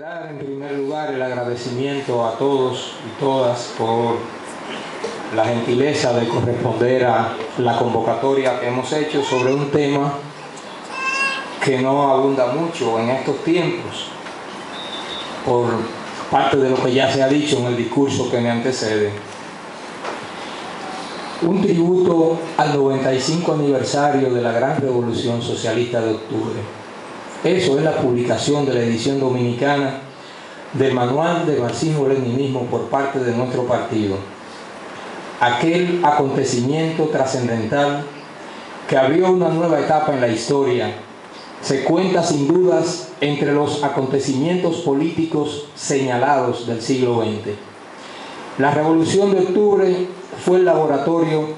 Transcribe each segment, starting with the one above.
reiterar en primer lugar el agradecimiento a todos y todas por la gentileza de corresponder a la convocatoria que hemos hecho sobre un tema que no abunda mucho en estos tiempos, por parte de lo que ya se ha dicho en el discurso que me antecede. Un tributo al 95 aniversario de la Gran Revolución Socialista de Octubre. Eso es la publicación de la edición dominicana del Manual de Marxismo-Leninismo por parte de nuestro partido. Aquel acontecimiento trascendental que abrió una nueva etapa en la historia se cuenta sin dudas entre los acontecimientos políticos señalados del siglo XX. La Revolución de Octubre fue el laboratorio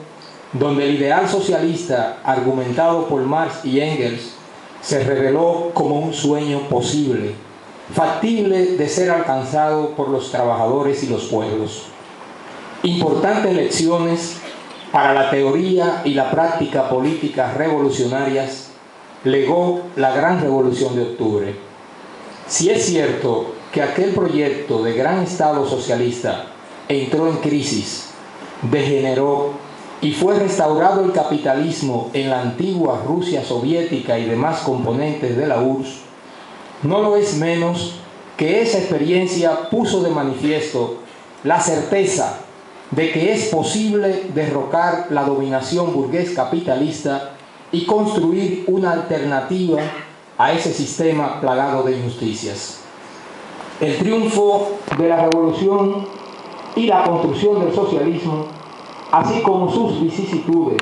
donde el ideal socialista argumentado por Marx y Engels se reveló como un sueño posible, factible de ser alcanzado por los trabajadores y los pueblos. Importantes lecciones para la teoría y la práctica política revolucionarias legó la Gran Revolución de Octubre. Si es cierto que aquel proyecto de gran Estado socialista entró en crisis, degeneró y fue restaurado el capitalismo en la antigua Rusia soviética y demás componentes de la URSS, no lo es menos que esa experiencia puso de manifiesto la certeza de que es posible derrocar la dominación burgués capitalista y construir una alternativa a ese sistema plagado de injusticias. El triunfo de la revolución y la construcción del socialismo, así como sus vicisitudes,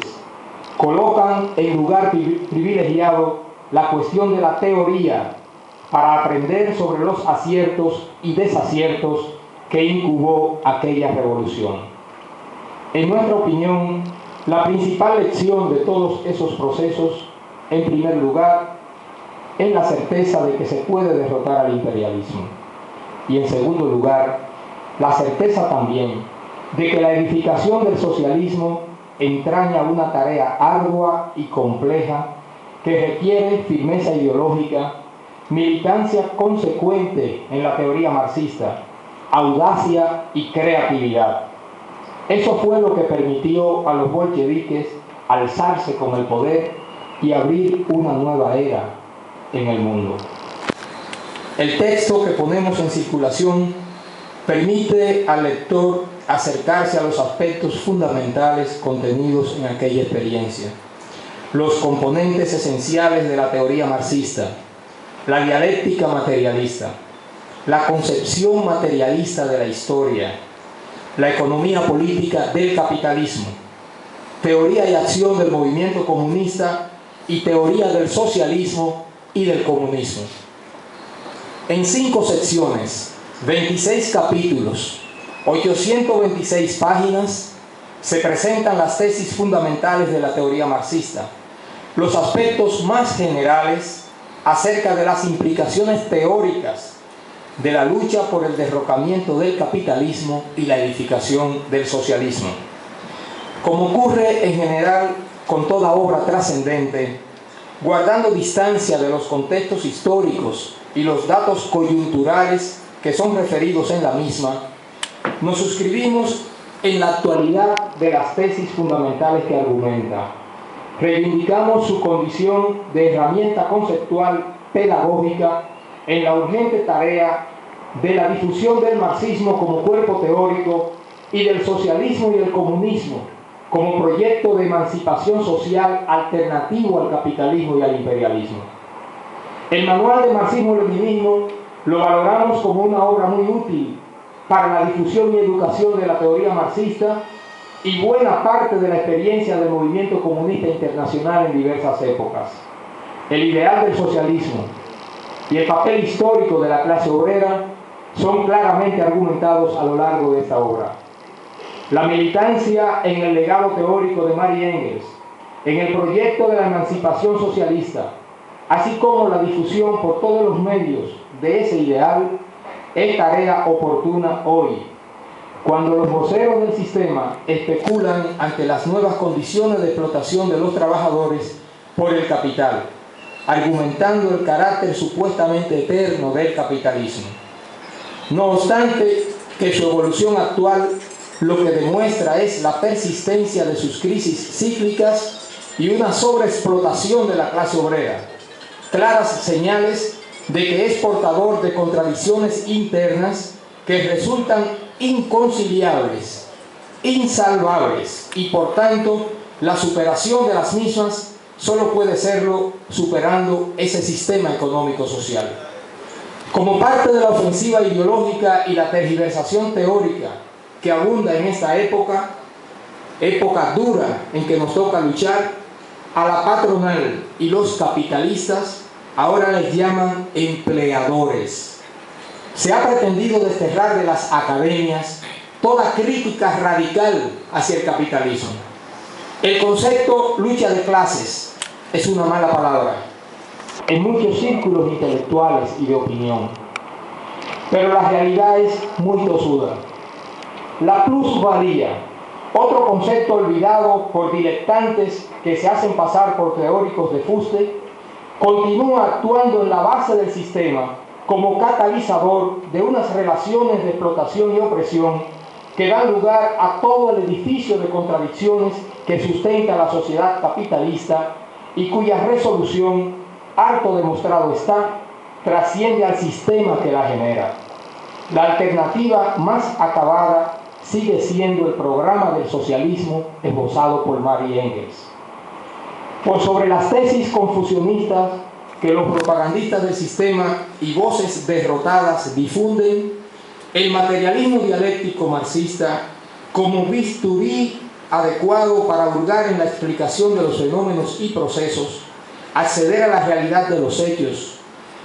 colocan en lugar privilegiado la cuestión de la teoría para aprender sobre los aciertos y desaciertos que incubó aquella revolución. En nuestra opinión, la principal lección de todos esos procesos, en primer lugar, es la certeza de que se puede derrotar al imperialismo. Y en segundo lugar, la certeza también de que la edificación del socialismo entraña una tarea ardua y compleja que requiere firmeza ideológica, militancia consecuente en la teoría marxista, audacia y creatividad. Eso fue lo que permitió a los bolcheviques alzarse con el poder y abrir una nueva era en el mundo. El texto que ponemos en circulación permite al lector acercarse a los aspectos fundamentales contenidos en aquella experiencia, los componentes esenciales de la teoría marxista, la dialéctica materialista, la concepción materialista de la historia, la economía política del capitalismo, teoría y acción del movimiento comunista y teoría del socialismo y del comunismo. En 5 secciones, 26 capítulos, 826 páginas, se presentan las tesis fundamentales de la teoría marxista, los aspectos más generales acerca de las implicaciones teóricas de la lucha por el derrocamiento del capitalismo y la edificación del socialismo. Como ocurre en general con toda obra trascendente, guardando distancia de los contextos históricos y los datos coyunturales que son referidos en la misma, nos suscribimos en la actualidad de las tesis fundamentales que argumenta. Reivindicamos su condición de herramienta conceptual pedagógica en la urgente tarea de la difusión del marxismo como cuerpo teórico y del socialismo y el comunismo como proyecto de emancipación social alternativo al capitalismo y al imperialismo. El Manual de Marxismo-Leninismo lo valoramos como una obra muy útil para la difusión y educación de la teoría marxista y buena parte de la experiencia del movimiento comunista internacional en diversas épocas. El ideal del socialismo y el papel histórico de la clase obrera son claramente argumentados a lo largo de esta obra. La militancia en el legado teórico de Marx y Engels, en el proyecto de la emancipación socialista, así como la difusión por todos los medios de ese ideal, es tarea oportuna hoy, cuando los voceros del sistema especulan ante las nuevas condiciones de explotación de los trabajadores por el capital, argumentando el carácter supuestamente eterno del capitalismo. No obstante que su evolución actual lo que demuestra es la persistencia de sus crisis cíclicas y una sobreexplotación de la clase obrera, claras señales de que es portador de contradicciones internas que resultan inconciliables, insalvables, y por tanto la superación de las mismas solo puede serlo superando ese sistema económico-social. Como parte de la ofensiva ideológica y la tergiversación teórica que abunda en esta época dura en que nos toca luchar, a la patronal y los capitalistas ahora les llaman empleadores. Se ha pretendido desterrar de las academias toda crítica radical hacia el capitalismo. El concepto lucha de clases es una mala palabra en muchos círculos intelectuales y de opinión, pero la realidad es muy tosuda. La plusvalía, otro concepto olvidado por diletantes que se hacen pasar por teóricos de fuste, continúa actuando en la base del sistema como catalizador de unas relaciones de explotación y opresión que dan lugar a todo el edificio de contradicciones que sustenta la sociedad capitalista y cuya resolución, harto demostrado está, trasciende al sistema que la genera. La alternativa más acabada sigue siendo el programa del socialismo esbozado por Marx y Engels. Por sobre las tesis confusionistas que los propagandistas del sistema y voces derrotadas difunden, el materialismo dialéctico marxista, como bisturí adecuado para hurgar en la explicación de los fenómenos y procesos, acceder a la realidad de los hechos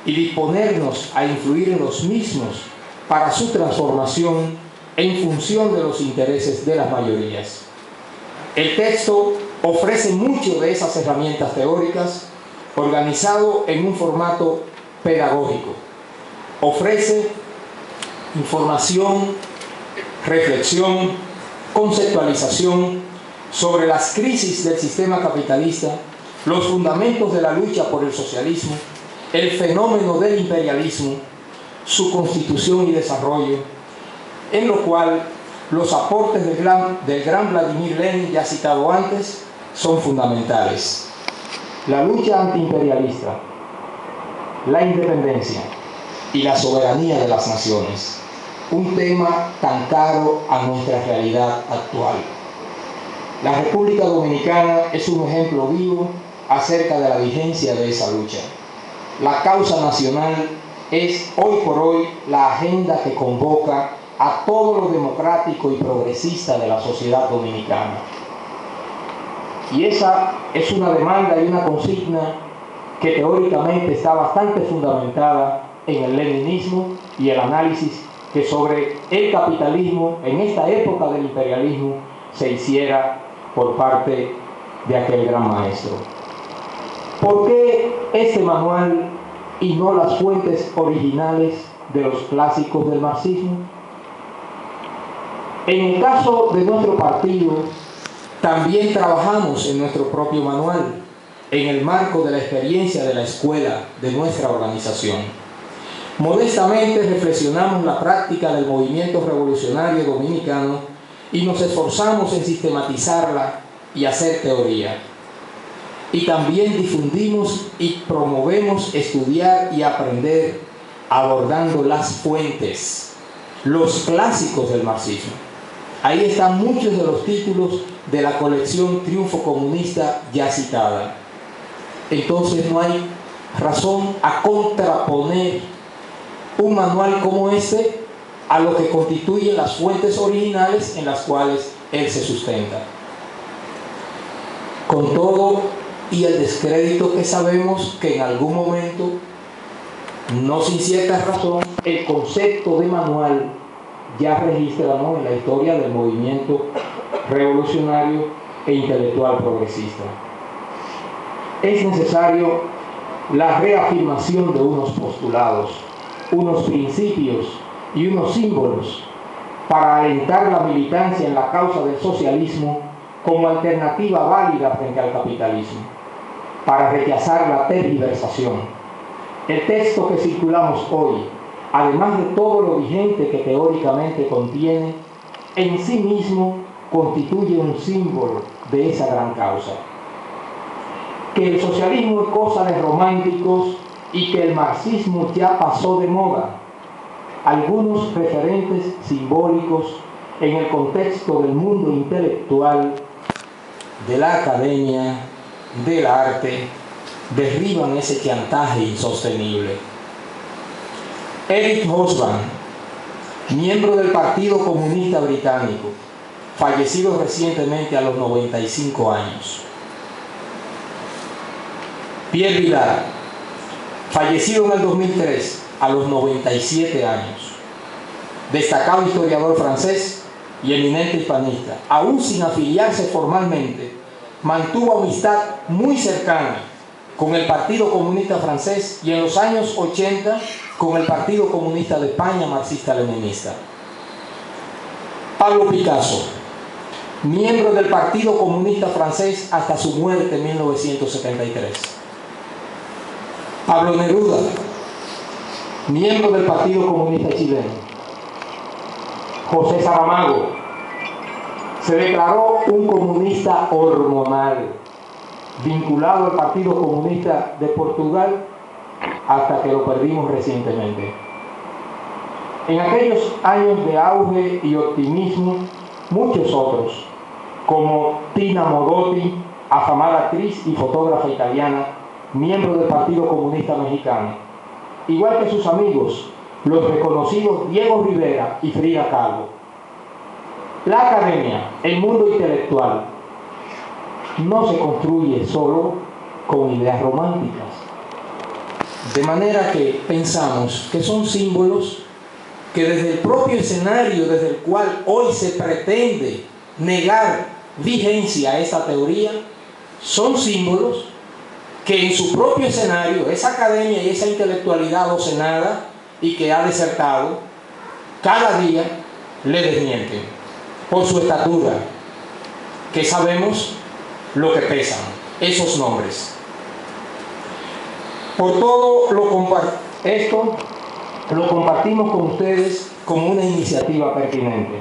y disponernos a influir en los mismos para su transformación en función de los intereses de las mayorías. El texto ofrece mucho de esas herramientas teóricas organizado en un formato pedagógico. Ofrece información, reflexión, conceptualización sobre las crisis del sistema capitalista, los fundamentos de la lucha por el socialismo, el fenómeno del imperialismo, su constitución y desarrollo, en lo cual los aportes del gran Vladimir Lenin, ya citado antes, son fundamentales. La lucha antiimperialista, la independencia y la soberanía de las naciones, un tema tan caro a nuestra realidad actual. La República Dominicana es un ejemplo vivo acerca de la vigencia de esa lucha. La causa nacional es hoy por hoy la agenda que convoca a todo lo democrático y progresista de la sociedad dominicana. Y esa es una demanda y una consigna que teóricamente está bastante fundamentada en el leninismo y el análisis que sobre el capitalismo en esta época del imperialismo se hiciera por parte de aquel gran maestro. ¿Por qué este manual y no las fuentes originales de los clásicos del marxismo? En el caso de nuestro partido, también trabajamos en nuestro propio manual, en el marco de la experiencia de la escuela de nuestra organización. Modestamente reflexionamos la práctica del movimiento revolucionario dominicano y nos esforzamos en sistematizarla y hacer teoría. Y también difundimos y promovemos estudiar y aprender abordando las fuentes, los clásicos del marxismo. Ahí están muchos de los títulos de la colección Triunfo Comunista ya citada. Entonces no hay razón a contraponer un manual como este a lo que constituyen las fuentes originales en las cuales él se sustenta. Con todo y el descrédito que sabemos que en algún momento, no sin cierta razón, el concepto de manual ya registra, ¿no?, en la historia del movimiento revolucionario e intelectual progresista. Es necesario la reafirmación de unos postulados, unos principios y unos símbolos para alentar la militancia en la causa del socialismo como alternativa válida frente al capitalismo, para rechazar la tergiversación. El texto que circulamos hoy, además de todo lo vigente que teóricamente contiene, en sí mismo constituye un símbolo de esa gran causa. Que el socialismo es cosa de románticos y que el marxismo ya pasó de moda. Algunos referentes simbólicos en el contexto del mundo intelectual, de la academia, del arte, derriban ese chantaje insostenible. Eric Hobsbawm, miembro del Partido Comunista Británico, fallecido recientemente a los 95 años. Pierre Vilar, fallecido en el 2003 a los 97 años. Destacado historiador francés y eminente hispanista, aún sin afiliarse formalmente, mantuvo amistad muy cercana con el Partido Comunista Francés y en los años 80 con el Partido Comunista de España marxista-leninista. Pablo Picasso, miembro del Partido Comunista Francés hasta su muerte en 1973. Pablo Neruda, miembro del Partido Comunista Chileno. José Saramago se declaró un comunista hormonal, vinculado al Partido Comunista de Portugal hasta que lo perdimos recientemente. En aquellos años de auge y optimismo, muchos otros, como Tina Modotti, afamada actriz y fotógrafa italiana, miembro del Partido Comunista Mexicano, igual que sus amigos, los reconocidos Diego Rivera y Frida Kahlo. La academia, el mundo intelectual, no se construye solo con ideas románticas. De manera que pensamos que son símbolos que desde el propio escenario desde el cual hoy se pretende negar vigencia a esta teoría, son símbolos que en su propio escenario, esa academia y esa intelectualidad docenada y que ha desertado, cada día le desmienten por su estatura, que sabemos lo que pesan esos nombres. Por todo esto lo compartimos con ustedes como una iniciativa pertinente.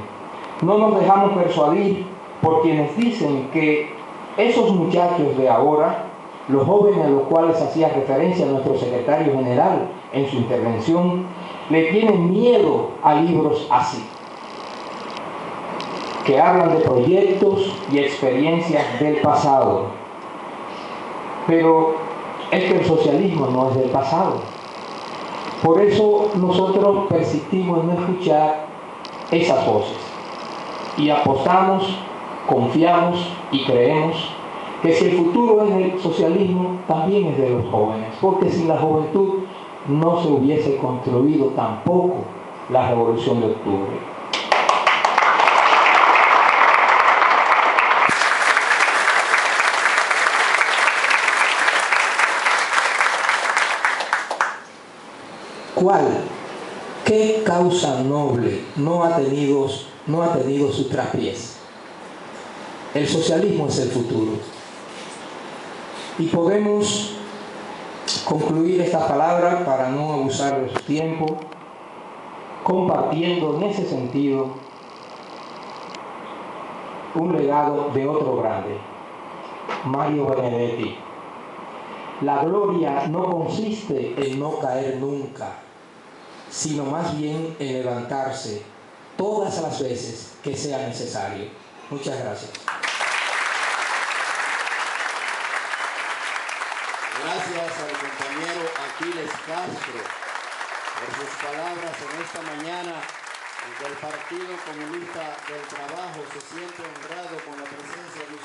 No nos dejamos persuadir por quienes dicen que esos muchachos de ahora, los jóvenes a los cuales hacía referencia nuestro secretario general en su intervención, le tienen miedo a libros así, que hablan de proyectos y experiencias del pasado. Pero es que el socialismo no es del pasado. Por eso nosotros persistimos en no escuchar esas voces y apostamos, confiamos y creemos que si el futuro es del socialismo, también es de los jóvenes, porque sin la juventud no se hubiese construido tampoco la Revolución de Octubre. ¿Cuál? ¿Qué causa noble no ha tenido su traspiés? El socialismo es el futuro. Y podemos concluir esta palabra, para no abusar de su tiempo, compartiendo en ese sentido un legado de otro grande, Mario Benedetti. La gloria no consiste en no caer nunca, sino más bien en levantarse todas las veces que sea necesario. Muchas gracias. Gracias al compañero Aquiles Castro por sus palabras en esta mañana en que el Partido Comunista del Trabajo se siente honrado con la presencia de